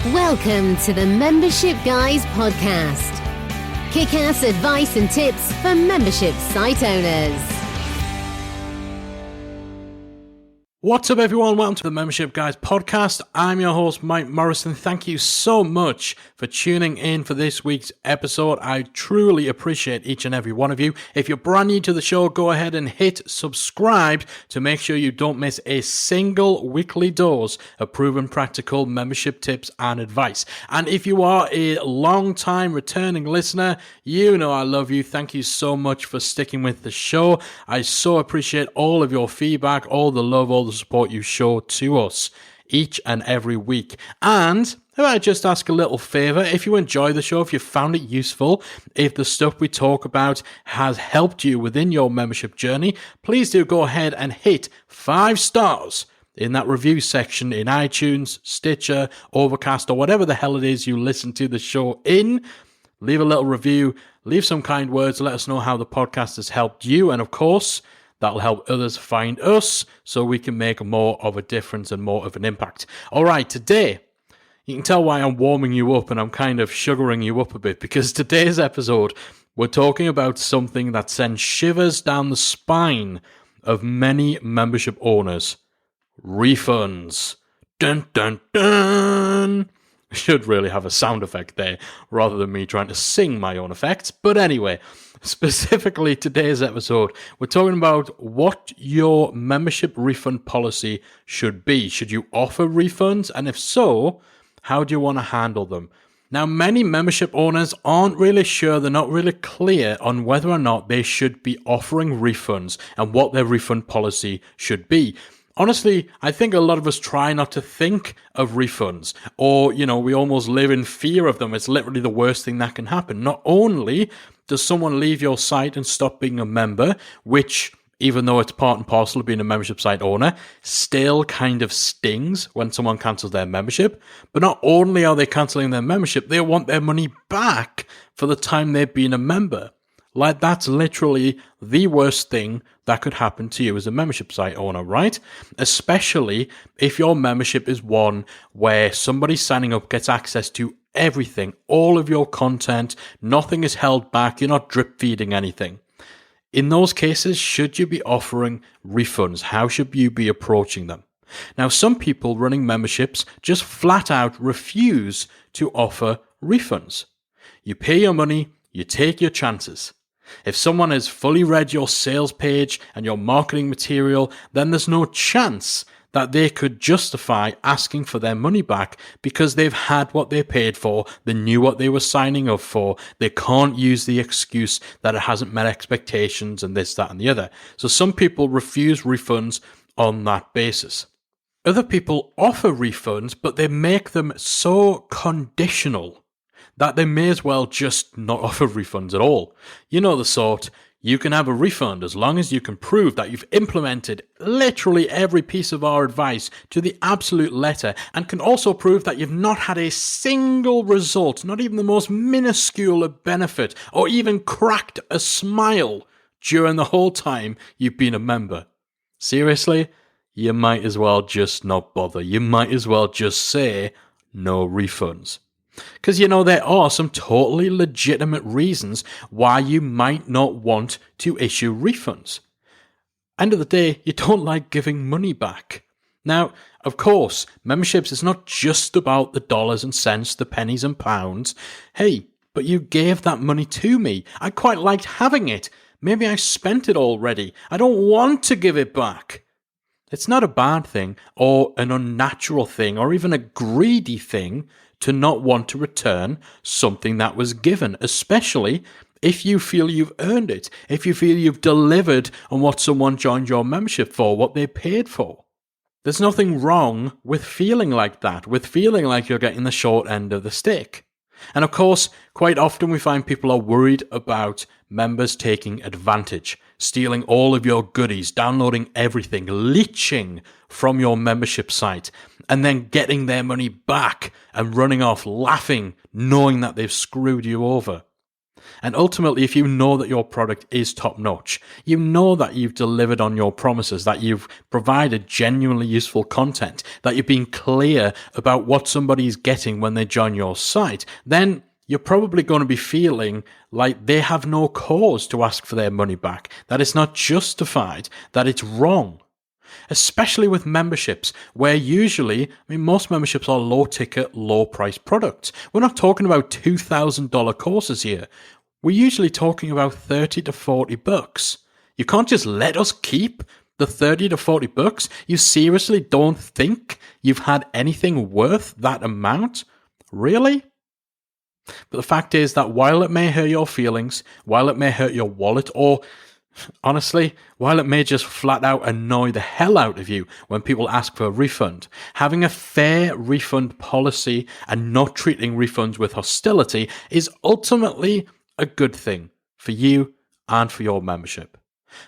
Welcome to the Membership Guys podcast. Kick-ass advice and tips for membership site owners. What's up, everyone? Welcome to the Membership Guys podcast. I'm your host, Mike Morrison. Thank you so much for tuning in for this week's episode. I truly appreciate each and every one of you. If you're brand new to the show, go ahead and hit subscribe to make sure you don't miss a single weekly dose of proven practical membership tips and advice. And if you are a long-time returning listener, you know I love you. Thank you so much for sticking with the show. I so appreciate all of your feedback, all the love, all the support you show to us each and every week. And if I just ask a little favor, if you enjoy the show, if you found it useful, if the stuff we talk about has helped you within your membership journey, please do go ahead and hit 5 stars in that review section in iTunes, Stitcher, Overcast, or whatever the hell it is you listen to the show in. Leave a little review, leave some kind words, let us know how the podcast has helped you, and of course, that'll help others find us so we can make more of a difference and more of an impact. All right, today, you can tell why I'm warming you up and I'm kind of sugaring you up a bit, because today's episode, we're talking about something that sends shivers down the spine of many membership owners. Refunds. Dun, dun, dun. I should really have a sound effect there rather than me trying to sing my own effects. But anyway, specifically today's episode, we're talking about what your membership refund policy should be. Should you offer refunds? And if so, how do you want to handle them? Now, many membership owners aren't really sure, they're not really clear on whether or not they should be offering refunds and what their refund policy should be. Honestly, I think a lot of us try not to think of refunds, or, we almost live in fear of them. It's literally the worst thing that can happen. Not only does someone leave your site and stop being a member, which, even though it's part and parcel of being a membership site owner, still kind of stings when someone cancels their membership. But not only are they canceling their membership, they want their money back for the time they've been a member. Like, that's literally the worst thing that could happen to you as a membership site owner, right? Especially if your membership is one where somebody signing up gets access to everything, all of your content, nothing is held back, you're not drip feeding anything. In those cases, should you be offering refunds? How should you be approaching them? Now, some people running memberships just flat out refuse to offer refunds. You pay your money, you take your chances. If someone has fully read your sales page and your marketing material, then there's no chance that they could justify asking for their money back because they've had what they paid for, they knew what they were signing up for, they can't use the excuse that it hasn't met expectations and this, that, and the other. So some people refuse refunds on that basis. Other people offer refunds, but they make them so conditional that they may as well just not offer refunds at all. You know the sort, you can have a refund as long as you can prove that you've implemented literally every piece of our advice to the absolute letter, and can also prove that you've not had a single result, not even the most minuscule of benefit, or even cracked a smile during the whole time you've been a member. Seriously? You might as well just not bother. You might as well just say no refunds. Because, there are some totally legitimate reasons why you might not want to issue refunds. End of the day, you don't like giving money back. Now, of course, memberships is not just about the dollars and cents, the pennies and pounds. Hey, but you gave that money to me. I quite liked having it. Maybe I spent it already. I don't want to give it back. It's not a bad thing, or an unnatural thing, or even a greedy thing to not want to return something that was given, especially if you feel you've earned it, if you feel you've delivered on what someone joined your membership for, what they paid for. There's nothing wrong with feeling like that, with feeling like you're getting the short end of the stick. And of course, quite often we find people are worried about members taking advantage, stealing all of your goodies, downloading everything, leeching from your membership site, and then getting their money back and running off laughing, knowing that they've screwed you over. And ultimately, if you know that your product is top notch, you know that you've delivered on your promises, that you've provided genuinely useful content, that you've been clear about what somebody is getting when they join your site, then you're probably going to be feeling like they have no cause to ask for their money back, that it's not justified, that it's wrong. Especially with memberships, where usually, most memberships are low ticket, low price products. We're not talking about $2,000 courses here. We're usually talking about 30 to 40 bucks. You can't just let us keep the 30 to 40 bucks. You seriously don't think you've had anything worth that amount? Really? But the fact is that while it may hurt your feelings, while it may hurt your wallet, or honestly, while it may just flat out annoy the hell out of you when people ask for a refund, having a fair refund policy and not treating refunds with hostility is ultimately a good thing for you and for your membership.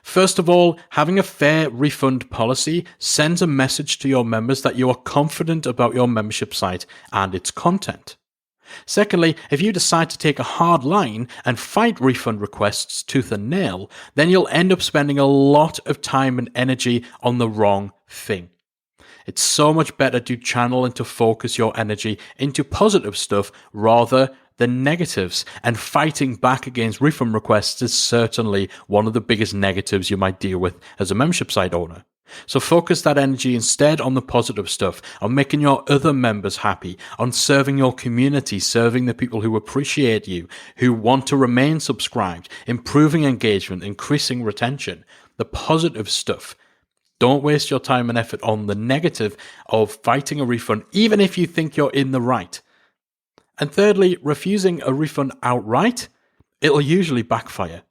First of all, having a fair refund policy sends a message to your members that you are confident about your membership site and its content. Secondly, if you decide to take a hard line and fight refund requests tooth and nail, then you'll end up spending a lot of time and energy on the wrong thing. It's so much better to channel and to focus your energy into positive stuff rather than negatives, and fighting back against refund requests is certainly one of the biggest negatives you might deal with as a membership site owner. So focus that energy instead on the positive stuff, on making your other members happy, on serving your community, serving the people who appreciate you, who want to remain subscribed, improving engagement, increasing retention, the positive stuff. Don't waste your time and effort on the negative of fighting a refund, even if you think you're in the right. And thirdly, refusing a refund outright, it'll usually backfire.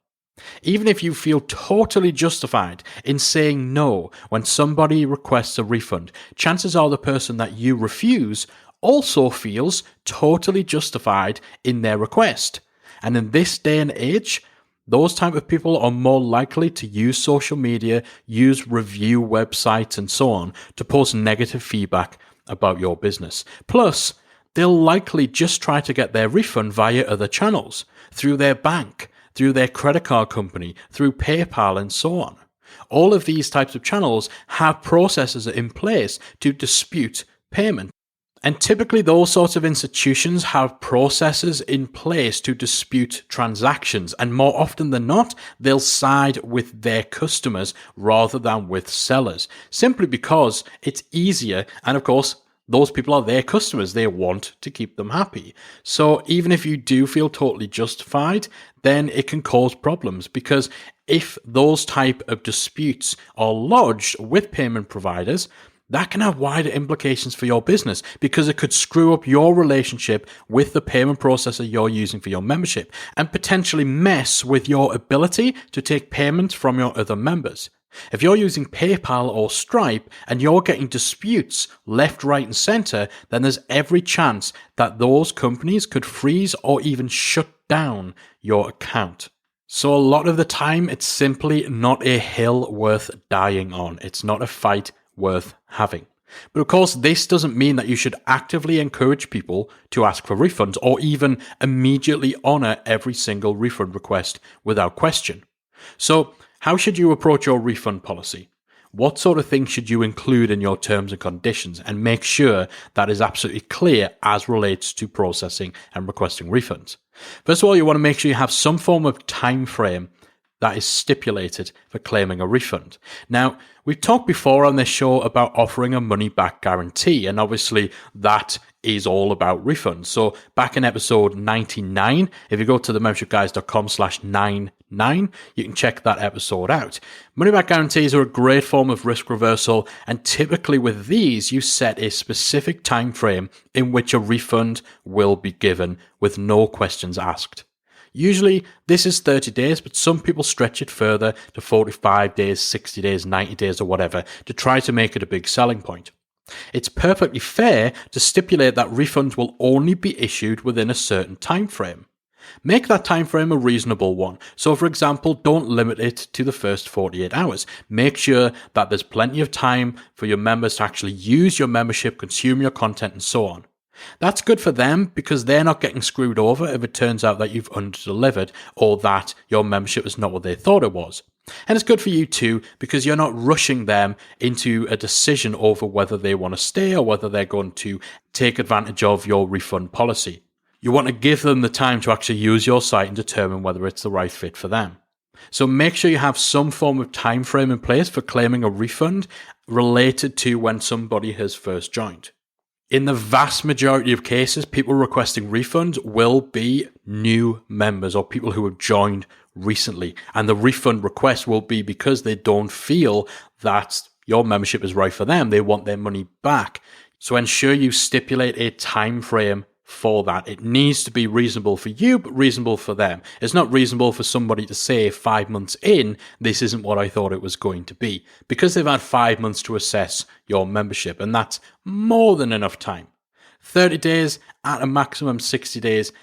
Even if you feel totally justified in saying no when somebody requests a refund, chances are the person that you refuse also feels totally justified in their request. And in this day and age, those type of people are more likely to use social media, use review websites and so on to post negative feedback about your business. Plus, they'll likely just try to get their refund via other channels, through their bank, through their credit card company, through PayPal, and so on. All of these types of channels have processes in place to dispute payment. And typically those sorts of institutions have processes in place to dispute transactions. And more often than not, they'll side with their customers rather than with sellers, simply because it's easier. And of course, those people are their customers. They want to keep them happy. So even if you do feel totally justified, then it can cause problems, because if those type of disputes are lodged with payment providers, that can have wider implications for your business, because it could screw up your relationship with the payment processor you're using for your membership and potentially mess with your ability to take payment from your other members. If you're using PayPal or Stripe and you're getting disputes left, right, and center, then there's every chance that those companies could freeze or even shut down your account. So a lot of the time, it's simply not a hill worth dying on. It's not a fight worth having. But of course, this doesn't mean that you should actively encourage people to ask for refunds or even immediately honor every single refund request without question. So, how should you approach your refund policy? What sort of things should you include in your terms and conditions, and make sure that is absolutely clear as relates to processing and requesting refunds? First of all, you want to make sure you have some form of time frame that is stipulated for claiming a refund. Now, we've talked before on this show about offering a money-back guarantee, and obviously that is all about refunds. So back in episode 99, if you go to themembershipguys.com/99, you can check that episode out. Money-back guarantees are a great form of risk reversal, and typically with these, you set a specific time frame in which a refund will be given with no questions asked. Usually, this is 30 days, but some people stretch it further to 45 days, 60 days, 90 days, or whatever, to try to make it a big selling point. It's perfectly fair to stipulate that refunds will only be issued within a certain time frame. Make that time frame a reasonable one. So, for example, don't limit it to the first 48 hours. Make sure that there's plenty of time for your members to actually use your membership, consume your content, and so on. That's good for them because they're not getting screwed over if it turns out that you've underdelivered or that your membership is not what they thought it was. And it's good for you too because you're not rushing them into a decision over whether they want to stay or whether they're going to take advantage of your refund policy. You want to give them the time to actually use your site and determine whether it's the right fit for them. So make sure you have some form of time frame in place for claiming a refund related to when somebody has first joined. In the vast majority of cases, people requesting refunds will be new members or people who have joined recently. And the refund request will be because they don't feel that your membership is right for them. They want their money back. So ensure you stipulate a time frame for that. It needs to be reasonable for you, but reasonable for them. It's not reasonable for somebody to say 5 months in, this isn't what I thought it was going to be, because they've had 5 months to assess your membership, and that's more than enough time. 30 days at a maximum 60 days,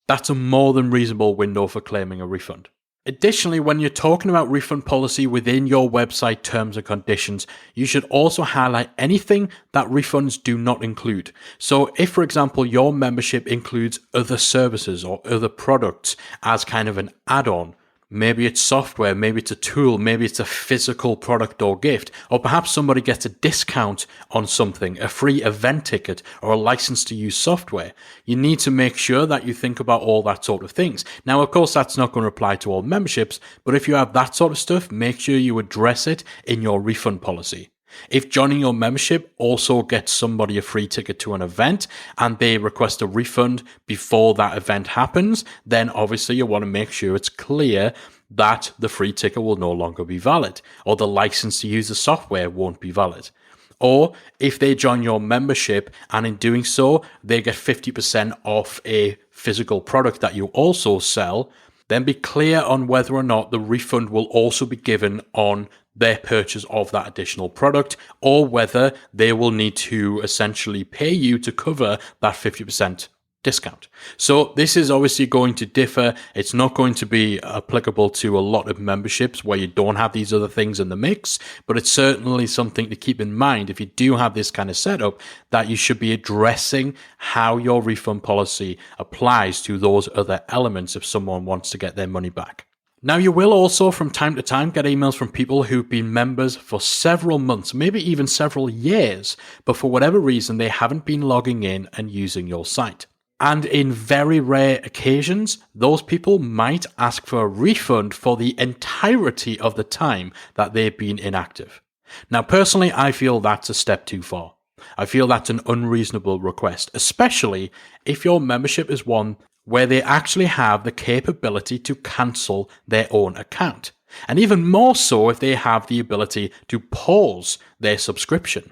that's a more than reasonable window for claiming a refund. Additionally, when you're talking about refund policy within your website terms and conditions, you should also highlight anything that refunds do not include. So if, for example, your membership includes other services or other products as kind of an add-on, maybe it's software, maybe it's a tool, maybe it's a physical product or gift, or perhaps somebody gets a discount on something, a free event ticket, or a license to use software. You need to make sure that you think about all that sort of things. Now, of course, that's not going to apply to all memberships, but if you have that sort of stuff, make sure you address it in your refund policy. If joining your membership also gets somebody a free ticket to an event and they request a refund before that event happens, then obviously you want to make sure it's clear that the free ticket will no longer be valid or the license to use the software won't be valid. Or if they join your membership and in doing so, they get 50% off a physical product that you also sell, then be clear on whether or not the refund will also be given on their purchase of that additional product, or whether they will need to essentially pay you to cover that 50% discount. So this is obviously going to differ. It's not going to be applicable to a lot of memberships where you don't have these other things in the mix, but it's certainly something to keep in mind if you do have this kind of setup, that you should be addressing how your refund policy applies to those other elements if someone wants to get their money back. Now, you will also from time to time get emails from people who've been members for several months, maybe even several years, but for whatever reason, they haven't been logging in and using your site. And in very rare occasions, those people might ask for a refund for the entirety of the time that they've been inactive. Now, personally, I feel that's a step too far. I feel that's an unreasonable request, especially if your membership is one where they actually have the capability to cancel their own account. And even more so if they have the ability to pause their subscription.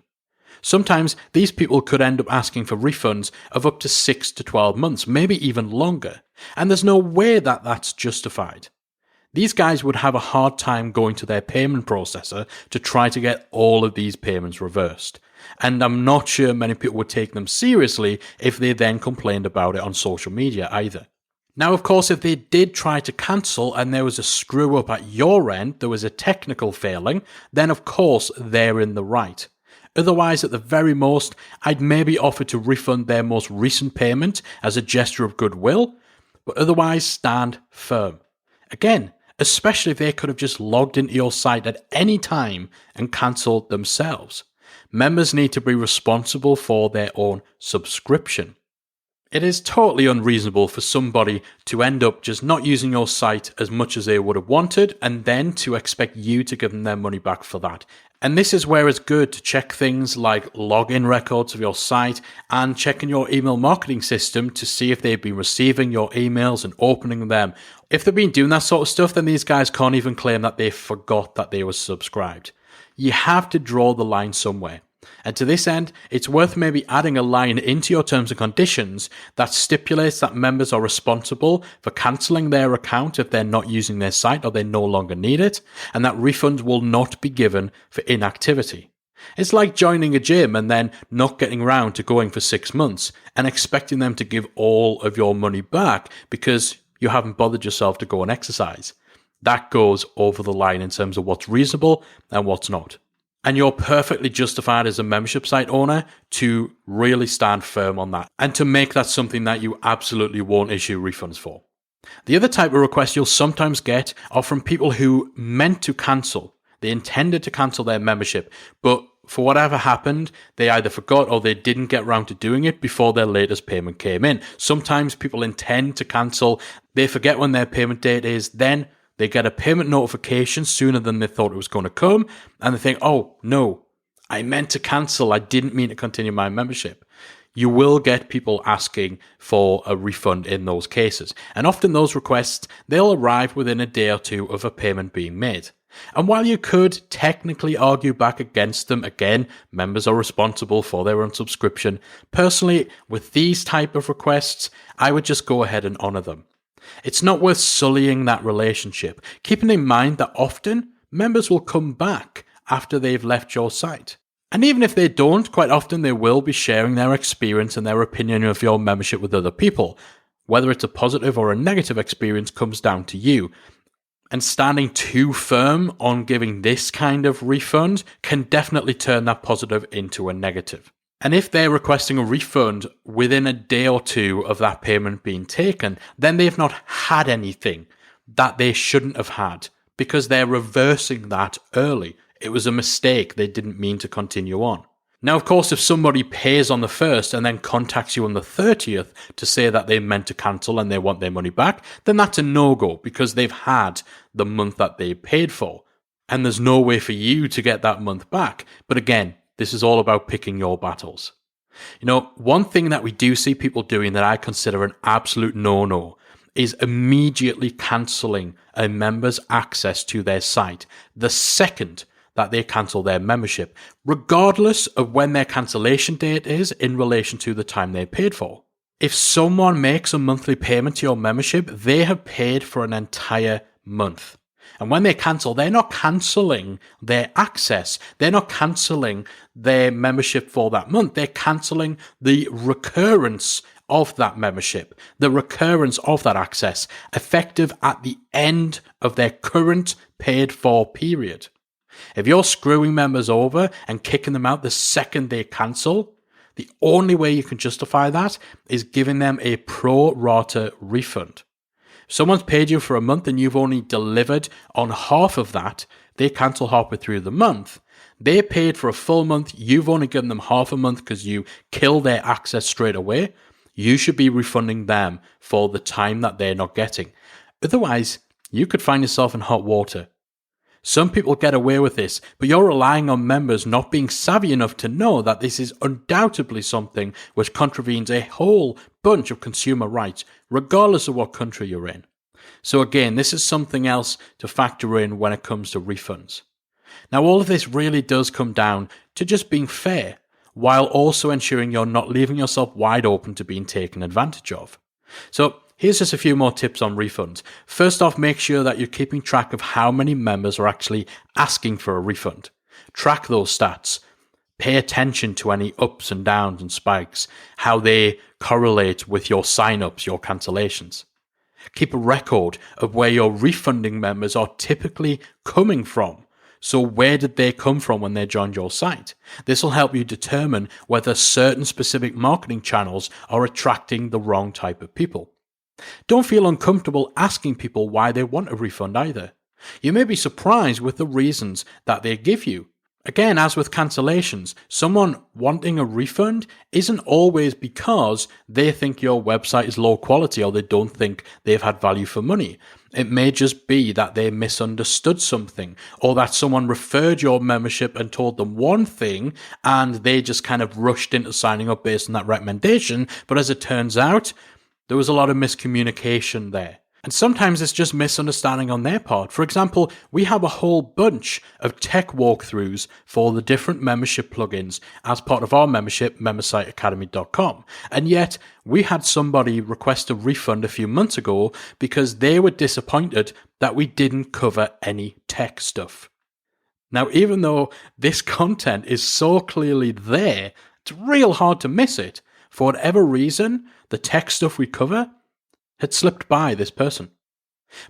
Sometimes these people could end up asking for refunds of up to 6 to 12 months, maybe even longer. And there's no way that that's justified. These guys would have a hard time going to their payment processor to try to get all of these payments reversed. And I'm not sure many people would take them seriously if they then complained about it on social media either. Now, of course, if they did try to cancel and there was a screw up at your end, there was a technical failing, then of course they're in the right. Otherwise, at the very most, I'd maybe offer to refund their most recent payment as a gesture of goodwill, but otherwise stand firm. Again, especially if they could have just logged into your site at any time and cancelled themselves. Members need to be responsible for their own subscription. It is totally unreasonable for somebody to end up just not using your site as much as they would have wanted and then to expect you to give them their money back for that. And this is where it's good to check things like login records of your site and checking your email marketing system to see if they've been receiving your emails and opening them. If they've been doing that sort of stuff, then these guys can't even claim that they forgot that they were subscribed. You have to draw the line somewhere. And to this end, it's worth maybe adding a line into your terms and conditions that stipulates that members are responsible for cancelling their account if they're not using their site or they no longer need it, and that refunds will not be given for inactivity. It's like joining a gym and then not getting around to going for 6 months and expecting them to give all of your money back because you haven't bothered yourself to go and exercise. That goes over the line in terms of what's reasonable and what's not. And you're perfectly justified as a membership site owner to really stand firm on that and to make that something that you absolutely won't issue refunds for. The other type of request you'll sometimes get are from people who meant to cancel. They intended to cancel their membership, but for whatever happened, they either forgot or they didn't get around to doing it before their latest payment came in. Sometimes people intend to cancel, they forget when their payment date is, then they get a payment notification sooner than they thought it was going to come, and they think, oh, no, I meant to cancel. I didn't mean to continue my membership. You will get people asking for a refund in those cases. And often those requests, they'll arrive within a day or two of a payment being made. And while you could technically argue back against them, again, members are responsible for their unsubscription. Personally, with these type of requests, I would just go ahead and honor them. It's not worth sullying that relationship, keeping in mind that often members will come back after they've left your site. And even if they don't, quite often they will be sharing their experience and their opinion of your membership with other people. Whether it's a positive or a negative experience comes down to you. And standing too firm on giving this kind of refund can definitely turn that positive into a negative. And if they're requesting a refund within a day or two of that payment being taken, then they've not had anything that they shouldn't have had because they're reversing that early. It was a mistake. They didn't mean to continue on. Now, of course, if somebody pays on the 1st and then contacts you on the 30th to say that they meant to cancel and they want their money back, then that's a no-go because they've had the month that they paid for. And there's no way for you to get that month back. But again, this is all about picking your battles. You know, one thing that we do see people doing that I consider an absolute no-no is immediately cancelling a member's access to their site the second that they cancel their membership, regardless of when their cancellation date is in relation to the time they paid for. If someone makes a monthly payment to your membership, they have paid for an entire month. And when they cancel, they're not cancelling their access. They're not cancelling their membership for that month. They're cancelling the recurrence of that membership, the recurrence of that access, effective at the end of their current paid for period. If you're screwing members over and kicking them out the second they cancel, the only way you can justify that is giving them a pro rata refund. If someone's paid you for a month and you've only delivered on half of that, they cancel halfway through the month. They paid for a full month, you've only given them half a month because you kill their access straight away. You should be refunding them for the time that they're not getting. Otherwise, you could find yourself in hot water. Some people get away with this, but you're relying on members not being savvy enough to know that this is undoubtedly something which contravenes a whole bunch of consumer rights, regardless of what country you're in. So again, this is something else to factor in when it comes to refunds. Now, all of this really does come down to just being fair, while also ensuring you're not leaving yourself wide open to being taken advantage of. So here's just a few more tips on refunds. First off, make sure that you're keeping track of how many members are actually asking for a refund. Track those stats. Pay attention to any ups and downs and spikes, how they correlate with your sign-ups, your cancellations. Keep a record of where your refunding members are typically coming from. So where did they come from when they joined your site? This will help you determine whether certain specific marketing channels are attracting the wrong type of people. Don't feel uncomfortable asking people why they want a refund either. You may be surprised with the reasons that they give you. Again, as with cancellations, someone wanting a refund isn't always because they think your website is low quality or they don't think they've had value for money. It may just be that they misunderstood something, or that someone referred your membership and told them one thing and they just kind of rushed into signing up based on that recommendation. But as it turns out, there was a lot of miscommunication there. And sometimes it's just misunderstanding on their part. For example, we have a whole bunch of tech walkthroughs for the different membership plugins as part of our membership, membersiteacademy.com. And yet, we had somebody request a refund a few months ago because they were disappointed that we didn't cover any tech stuff. Now, even though this content is so clearly there, it's real hard to miss it. For whatever reason, the tech stuff we cover had slipped by this person.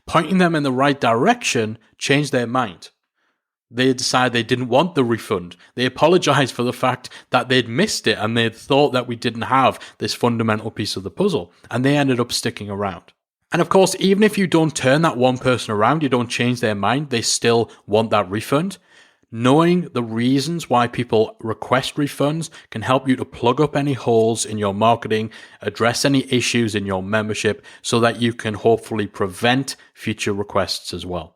Pointing them in the right direction changed their mind. They decide they didn't want the refund. They apologized for the fact that they'd missed it and they'd thought that we didn't have this fundamental piece of the puzzle, and they ended up sticking around. And of course, even if you don't turn that one person around, you don't change their mind, they still want that refund. Knowing the reasons why people request refunds can help you to plug up any holes in your marketing, address any issues in your membership, so that you can hopefully prevent future requests as well.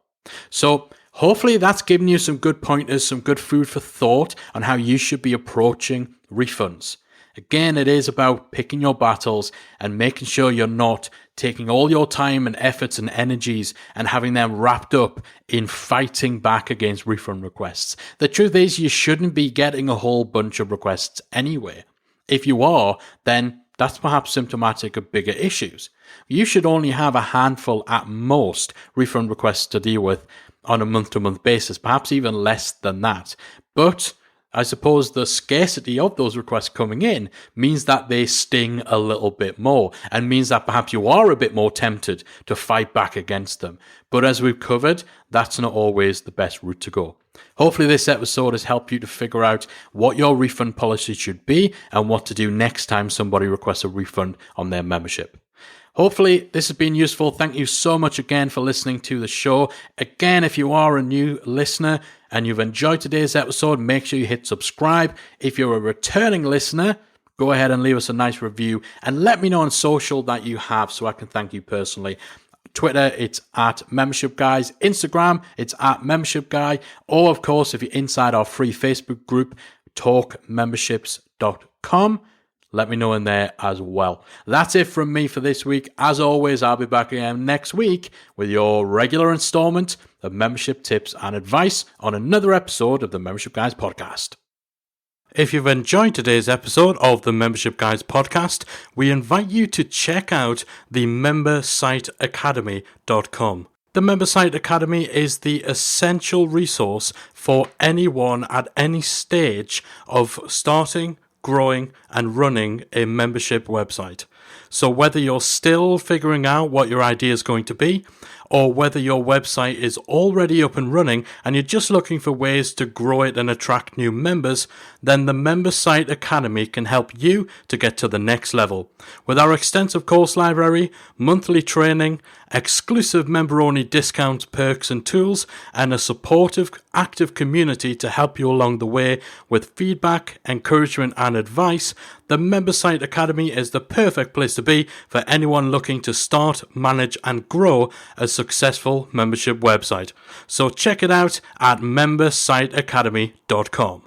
So hopefully that's given you some good pointers, some good food for thought on how you should be approaching refunds. Again, it is about picking your battles and making sure you're not taking all your time and efforts and energies and having them wrapped up in fighting back against refund requests. The truth is, you shouldn't be getting a whole bunch of requests anyway. If you are, then that's perhaps symptomatic of bigger issues. You should only have a handful at most refund requests to deal with on a month-to-month basis, perhaps even less than that. But I suppose the scarcity of those requests coming in means that they sting a little bit more and means that perhaps you are a bit more tempted to fight back against them. But as we've covered, that's not always the best route to go. Hopefully this episode has helped you to figure out what your refund policy should be and what to do next time somebody requests a refund on their membership. Hopefully this has been useful. Thank you so much again for listening to the show. Again, if you are a new listener and you've enjoyed today's episode, make sure you hit subscribe. If you're a returning listener, go ahead and leave us a nice review and let me know on social that you have so I can thank you personally. Twitter, it's at Membership Guys. Instagram, it's at Membership Guy. Or, of course, if you're inside our free Facebook group, talkmemberships.com. Let me know in there as well. That's it from me for this week. As always, I'll be back again next week with your regular installment of membership tips and advice on another episode of the Membership Guys podcast. If you've enjoyed today's episode of the Membership Guys podcast, we invite you to check out the membersiteacademy.com. The Membersite Academy is the essential resource for anyone at any stage of starting, growing and running a membership website. So whether you're still figuring out what your idea is going to be, or whether your website is already up and running and you're just looking for ways to grow it and attract new members, then the Membersite Academy can help you to get to the next level. With our extensive course library, monthly training, exclusive member-only discounts, perks and tools, and a supportive, active community to help you along the way with feedback, encouragement and advice, the Membersite Academy is the perfect place to be for anyone looking to start, manage and grow a successful membership website. So check it out at membersiteacademy.com.